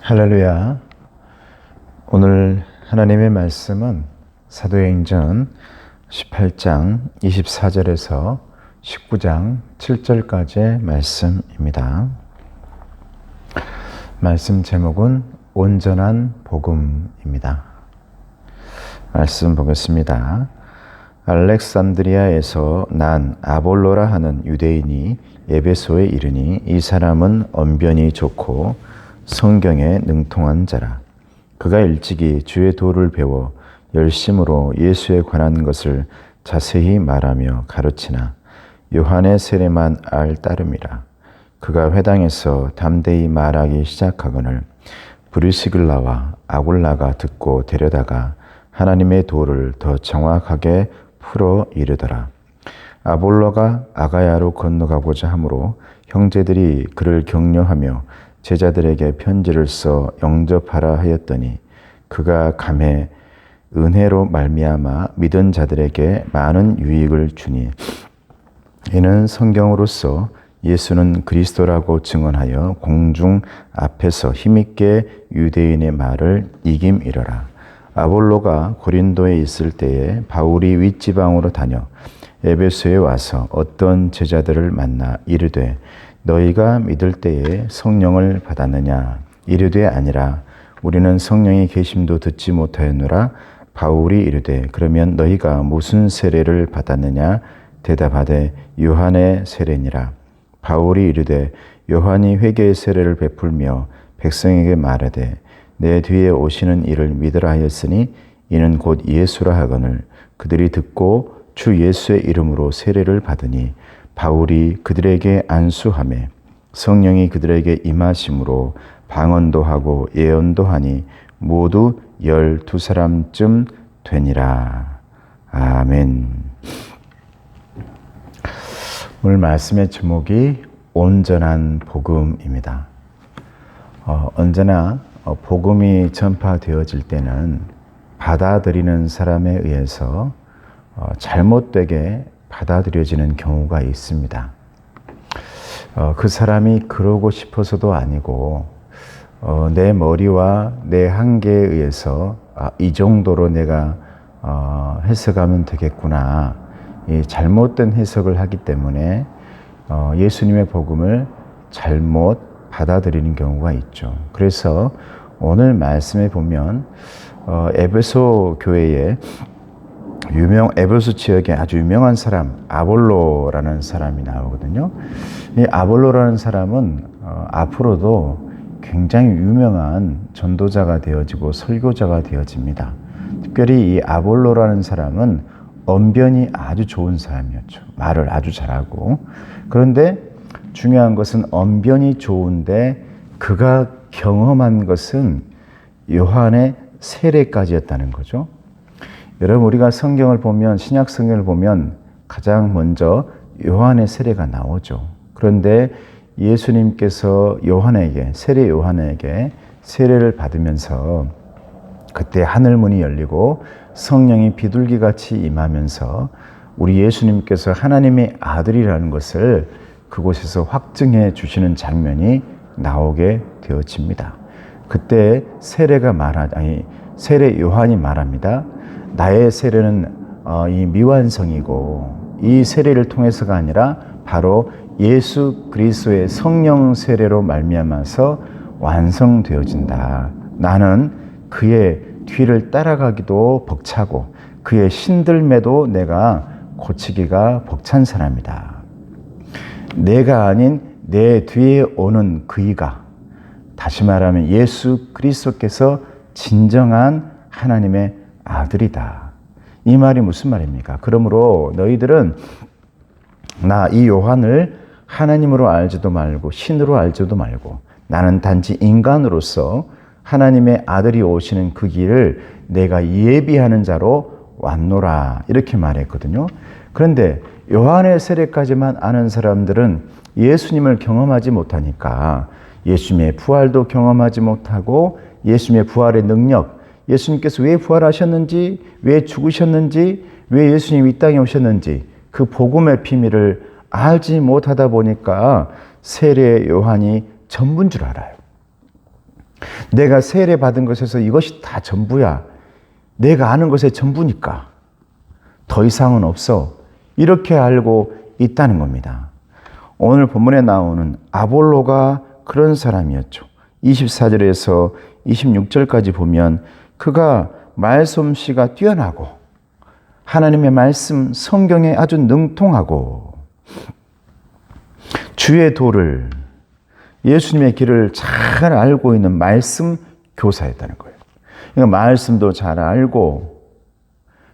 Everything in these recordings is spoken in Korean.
할렐루야. 오늘 하나님의 말씀은 사도행전 18장 24절에서 19장 7절까지의 말씀입니다. 말씀 제목은 온전한 복음입니다. 말씀 보겠습니다. 알렉산드리아에서 난 아볼로라 하는 유대인이 에베소에 이르니 이 사람은 언변이 좋고 성경에 능통한 자라. 그가 일찍이 주의 도를 배워 열심으로 예수에 관한 것을 자세히 말하며 가르치나 요한의 세례만 알 따름이라. 그가 회당에서 담대히 말하기 시작하거늘 브리스길라와 아굴라가 듣고 데려다가 하나님의 도를 더 정확하게 풀어 이르더라. 아볼로가 아가야로 건너가고자 하므로 형제들이 그를 격려하며 제자들에게 편지를 써 영접하라 하였더니 그가 감에 은혜로 말미암아 믿은 자들에게 많은 유익을 주니 이는 성경으로서 예수는 그리스도라고 증언하여 공중 앞에서 힘있게 유대인의 말을 이김이러라. 아볼로가 고린도에 있을 때에 바울이 윗지방으로 다녀 에베소에 와서 어떤 제자들을 만나 이르되 너희가 믿을 때에 성령을 받았느냐? 이르되 아니라 우리는 성령의 계심도 듣지 못하였노라. 바울이 이르되 그러면 너희가 무슨 세례를 받았느냐? 대답하되 요한의 세례니라. 바울이 이르되 요한이 회개의 세례를 베풀며 백성에게 말하되 내 뒤에 오시는 이를 믿으라 하였으니 이는 곧 예수라 하거늘 그들이 듣고 주 예수의 이름으로 세례를 받으니 바울이 그들에게 안수하매 성령이 그들에게 임하심으로 방언도 하고 예언도 하니 모두 12사람쯤 되니라. 아멘. 오늘 말씀의 제목이 온전한 복음입니다. 언제나 복음이 전파되어질 때는 받아들이는 사람에 의해서 잘못되게 받아들여지는 경우가 있습니다. 그 사람이 그러고 싶어서도 아니고 내 머리와 내 한계에 의해서 이 정도로 내가 해석하면 되겠구나. 이 잘못된 해석을 하기 때문에 예수님의 복음을 잘못 받아들이는 경우가 있죠. 그래서 오늘 말씀에 보면 에베소 교회에 에베소 지역에 아주 유명한 사람 아볼로라는 사람이 나오거든요. 이 아볼로라는 사람은 앞으로도 굉장히 유명한 전도자가 되어지고 설교자가 되어집니다. 특별히 이 아볼로라는 사람은 언변이 아주 좋은 사람이었죠. 말을 아주 잘하고. 그런데 중요한 것은 언변이 좋은데 그가 경험한 것은 요한의 세례까지였다는 거죠. 여러분, 우리가 성경을 보면, 신약 성경을 보면 가장 먼저 요한의 세례가 나오죠. 그런데 예수님께서 세례 요한에게 세례를 받으면서 그때 하늘문이 열리고 성령이 비둘기같이 임하면서 우리 예수님께서 하나님의 아들이라는 것을 그곳에서 확증해 주시는 장면이 나오게 되어집니다. 그때 세례 요한이 말합니다. 나의 세례는 이 미완성이고 이 세례를 통해서가 아니라 바로 예수 그리스도의 성령 세례로 말미암아서 완성되어진다. 나는 그의 뒤를 따라가기도 벅차고 그의 신들매도 내가 고치기가 벅찬 사람이다. 내가 아닌 내 뒤에 오는 그이가, 다시 말하면 예수 그리스도께서 진정한 하나님의 아들이다. 이 말이 무슨 말입니까? 그러므로 너희들은 이 요한을 하나님으로 알지도 말고 신으로 알지도 말고 나는 단지 인간으로서 하나님의 아들이 오시는 그 길을 내가 예비하는 자로 왔노라. 이렇게 말했거든요. 그런데 요한의 세례까지만 아는 사람들은 예수님을 경험하지 못하니까 예수님의 부활도 경험하지 못하고 예수님의 부활의 능력, 예수님께서 왜 부활하셨는지, 왜 죽으셨는지, 왜 예수님이 이 땅에 오셨는지 그 복음의 비밀을 알지 못하다 보니까 세례 요한이 전부인 줄 알아요. 내가 세례 받은 것에서 이것이 다 전부야. 내가 아는 것의 전부니까. 더 이상은 없어. 이렇게 알고 있다는 겁니다. 오늘 본문에 나오는 아볼로가 그런 사람이었죠. 24절에서 26절까지 보면 그가 말솜씨가 뛰어나고 하나님의 말씀 성경에 아주 능통하고 주의 도를 예수님의 길을 잘 알고 있는 말씀 교사였다는 거예요. 그러니까 말씀도 잘 알고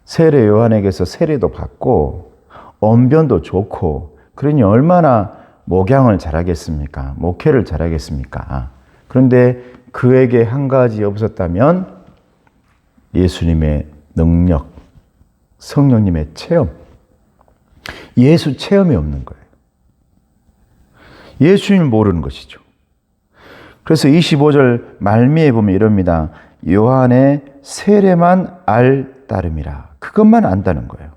세례 요한에게서 세례도 받고 언변도 좋고 그러니 얼마나 목양을 잘하겠습니까? 목회를 잘하겠습니까? 그런데 그에게 한 가지 없었다면 예수님의 능력, 성령님의 체험, 예수 체험이 없는 거예요. 예수님을 모르는 것이죠. 그래서 25절 말미에 보면 이럽니다. 요한의 세례만 알 따름이라. 그것만 안다는 거예요.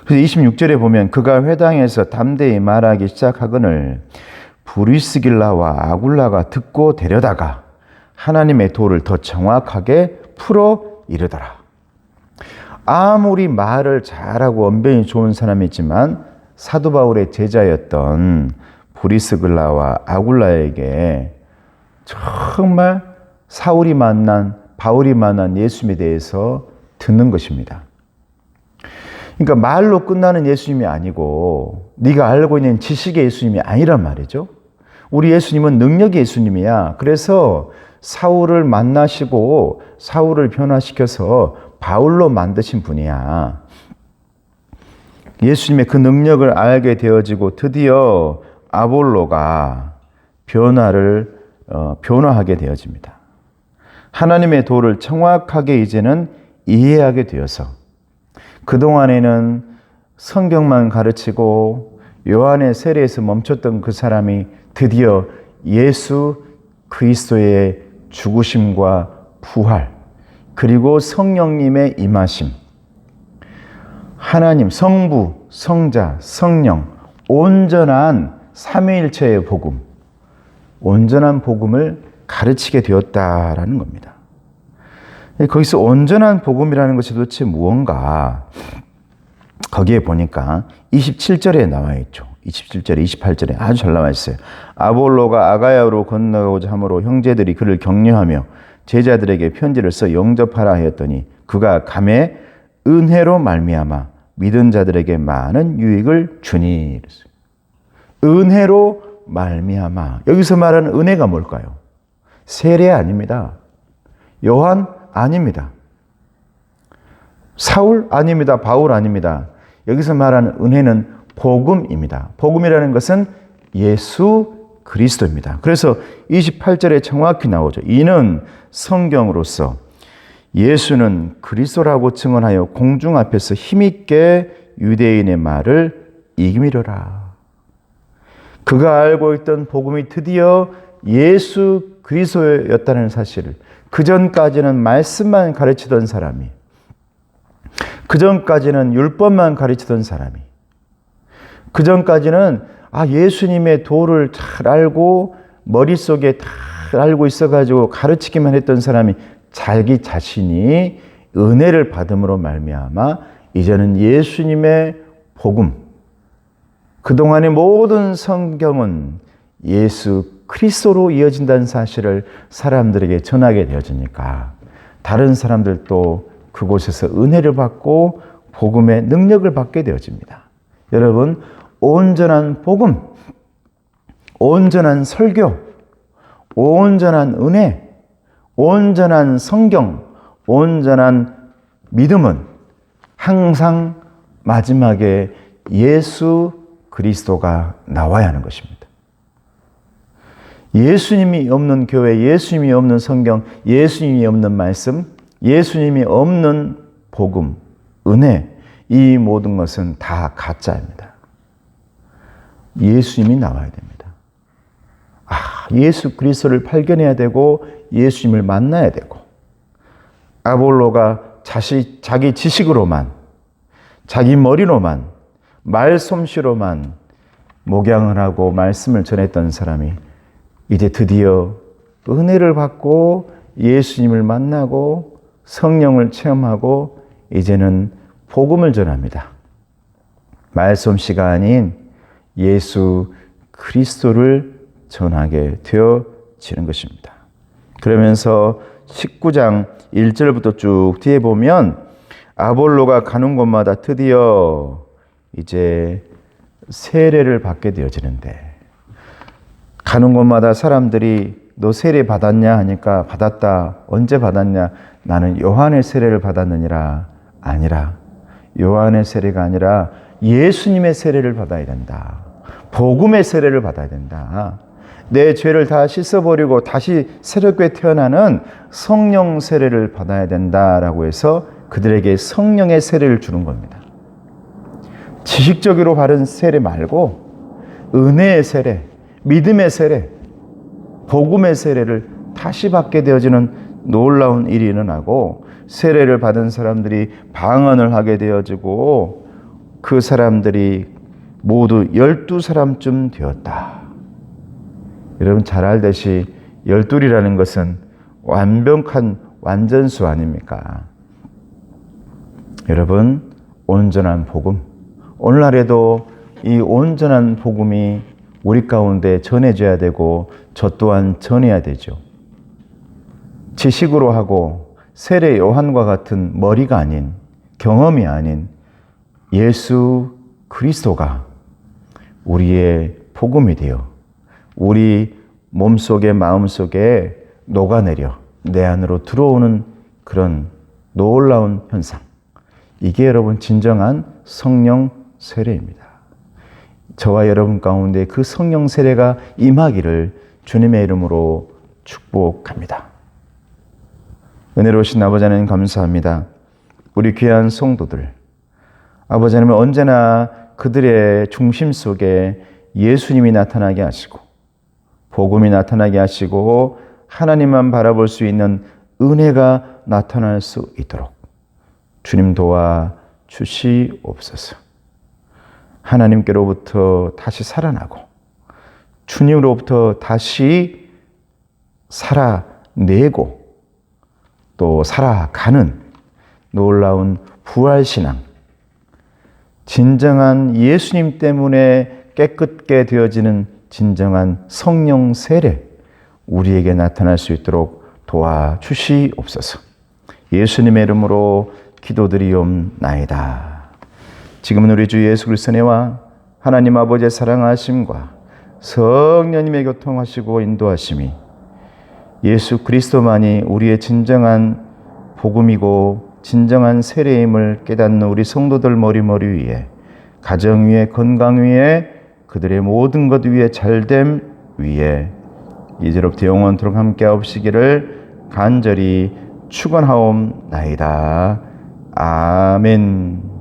그래서 26절에 보면 그가 회당에서 담대히 말하기 시작하거늘 브리스길라와 아굴라가 듣고 데려다가 하나님의 도를 더 정확하게 풀어 이르더라. 아무리 말을 잘하고 언변이 좋은 사람이지만 사도 바울의 제자였던 브리스길라와 아굴라에게 정말 바울이 만난 예수님에 대해서 듣는 것입니다. 그러니까 말로 끝나는 예수님이 아니고 네가 알고 있는 지식의 예수님이 아니란 말이죠. 우리 예수님은 능력의 예수님이야. 그래서 사울을 만나시고 사울을 변화시켜서 바울로 만드신 분이야. 예수님의 그 능력을 알게 되어지고 드디어 아볼로가 변화하게 되어집니다. 하나님의 도를 정확하게 이제는 이해하게 되어서 그동안에는 성경만 가르치고 요한의 세례에서 멈췄던 그 사람이 드디어 예수 그리스도의 죽으심과 부활 그리고 성령님의 임하심, 하나님 성부, 성자, 성령 온전한 삼위일체의 복음, 온전한 복음을 가르치게 되었다라는 겁니다. 거기서 온전한 복음이라는 것이 도대체 무언가? 거기에 보니까 27절에 나와 있죠. 27절에 28절에 아주 잘 나와 있어요. 아볼로가 아가야로 건너가고자 하므로 형제들이 그를 격려하며 제자들에게 편지를 써 영접하라 하였더니 그가 감에 은혜로 말미암아 믿은 자들에게 많은 유익을 주니. 은혜로 말미암아. 여기서 말하는 은혜가 뭘까요? 세례 아닙니다. 요한 아닙니다. 사울 아닙니다. 바울 아닙니다. 여기서 말하는 은혜는 복음입니다. 복음이라는 것은 예수 그리스도입니다. 그래서 28절에 정확히 나오죠. 이는 성경으로서 예수는 그리스도라고 증언하여 공중 앞에서 힘있게 유대인의 말을 이기미려라. 그가 알고 있던 복음이 드디어 예수 그리스도였다는 사실을, 그전까지는 말씀만 가르치던 사람이, 그전까지는 율법만 가르치던 사람이, 그전까지는 예수님의 도를 잘 알고 머릿속에 잘 알고 있어가지고 가르치기만 했던 사람이 자기 자신이 은혜를 받음으로 말미암아 이제는 예수님의 복음, 그동안의 모든 성경은 예수 그리스도로 이어진다는 사실을 사람들에게 전하게 되어지니까 다른 사람들도 그곳에서 은혜를 받고 복음의 능력을 받게 되어집니다. 여러분, 온전한 복음, 온전한 설교, 온전한 은혜, 온전한 성경, 온전한 믿음은 항상 마지막에 예수 그리스도가 나와야 하는 것입니다. 예수님이 없는 교회, 예수님이 없는 성경, 예수님이 없는 말씀, 예수님이 없는 복음, 은혜, 이 모든 것은 다 가짜입니다. 예수님이 나와야 됩니다. 예수 그리스도를 발견해야 되고 예수님을 만나야 되고, 아볼로가 자기 지식으로만, 자기 머리로만, 말솜씨로만 목양을 하고 말씀을 전했던 사람이 이제 드디어 은혜를 받고 예수님을 만나고 성령을 체험하고 이제는 복음을 전합니다. 말씀 시간인 예수 그리스도를 전하게 되어지는 것입니다. 그러면서 19장 1절부터 쭉 뒤에 보면 아볼로가 가는 곳마다 드디어 이제 세례를 받게 되어지는데, 가는 곳마다 사람들이 너 세례 받았냐 하니까 받았다. 언제 받았냐? 나는 요한의 세례를 받았느니라. 아니라 요한의 세례가 아니라 예수님의 세례를 받아야 된다. 복음의 세례를 받아야 된다. 내 죄를 다 씻어버리고 다시 새롭게 태어나는 성령 세례를 받아야 된다라고 해서 그들에게 성령의 세례를 주는 겁니다. 지식적으로 바른 세례 말고 은혜의 세례, 믿음의 세례, 복음의 세례를 다시 받게 되어지는 놀라운 일이 일어나고, 세례를 받은 사람들이 방언을 하게 되어지고 그 사람들이 모두 12사람쯤 되었다. 여러분 잘 알듯이 12이라는 것은 완벽한 완전수 아닙니까? 여러분, 온전한 복음, 오늘날에도 이 온전한 복음이 우리 가운데 전해져야 되고 저 또한 전해야 되죠. 지식으로 하고 세례 요한과 같은 머리가 아닌, 경험이 아닌 예수 그리스도가 우리의 복음이 되어 우리 몸속에 마음속에 녹아내려 내 안으로 들어오는 그런 놀라운 현상, 이게 여러분 진정한 성령 세례입니다. 저와 여러분 가운데 그 성령 세례가 임하기를 주님의 이름으로 축복합니다. 은혜로우신 아버지 하나님 감사합니다. 우리 귀한 성도들, 아버지 하나님 언제나 그들의 중심 속에 예수님이 나타나게 하시고 복음이 나타나게 하시고 하나님만 바라볼 수 있는 은혜가 나타날 수 있도록 주님 도와 주시옵소서. 하나님께로부터 다시 살아나고 주님으로부터 다시 살아내고 또 살아가는 놀라운 부활신앙, 진정한 예수님 때문에 깨끗게 되어지는 진정한 성령 세례, 우리에게 나타날 수 있도록 도와주시옵소서. 예수님의 이름으로 기도드리옵나이다. 지금은 우리 주 예수 그리스도의 은혜와 하나님 아버지의 사랑하심과 성령님의 교통하시고 인도하심이 예수 그리스도만이 우리의 진정한 복음이고 진정한 세례임을 깨닫는 우리 성도들 머리 위에, 가정 위에, 건강 위에, 그들의 모든 것 위에, 잘됨 위에 이제로부터 영원토록 함께 하옵시기를 간절히 축원하옵나이다. 아멘.